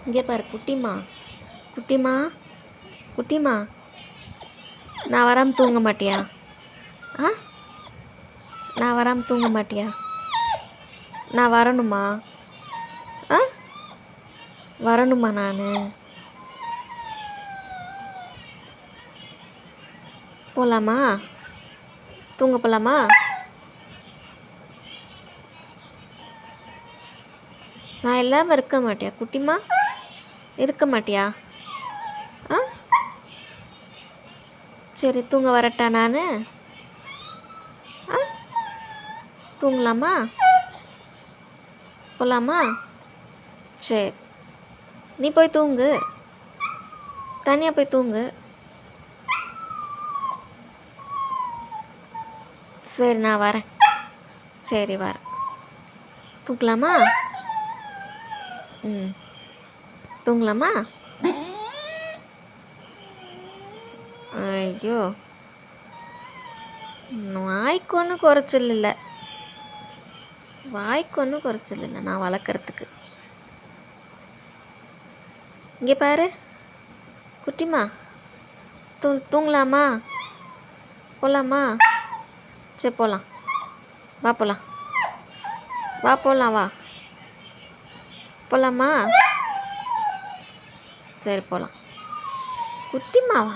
இங்கே பாரு குட்டிமா, குட்டிமா, குட்டிமா, நான் வராமல் தூங்க மாட்டியா? ஆ, நான் வராமல் தூங்க மாட்டியா? நான் வரணுமா? ஆ, வரணுமா? நான் போகலாமா? தூங்க போகலாமா? நான் இல்லாமல் இருக்க மாட்டியா குட்டிமா? இருக்க மாட்டியா? ஆ, சரி தூங்க வரட்டா நான்? ஆ, தூங்கலாமா? போகலாமா? சரி, நீ போய் தூங்கு, தனியாக போய் தூங்கு. சரி நான் வரேன். சரி வரேன். தூங்கலாமா? ம், தூங்கலாமா? ஐயோ, வாய்க்கு ஒன்றும் குறைச்சல் இல்லை, வாய்க்கு ஒன்றும் குறைச்சல் இல்லை நான் வளர்க்குறதுக்கு. இங்கே பாரு குட்டிமா, தூங்கலாமா? போகலாமா? சரி போகலாம், வா போகலாம், வா போகலாம், வா போகலாமா? சரி போகலாம் குட்டிமா, வா.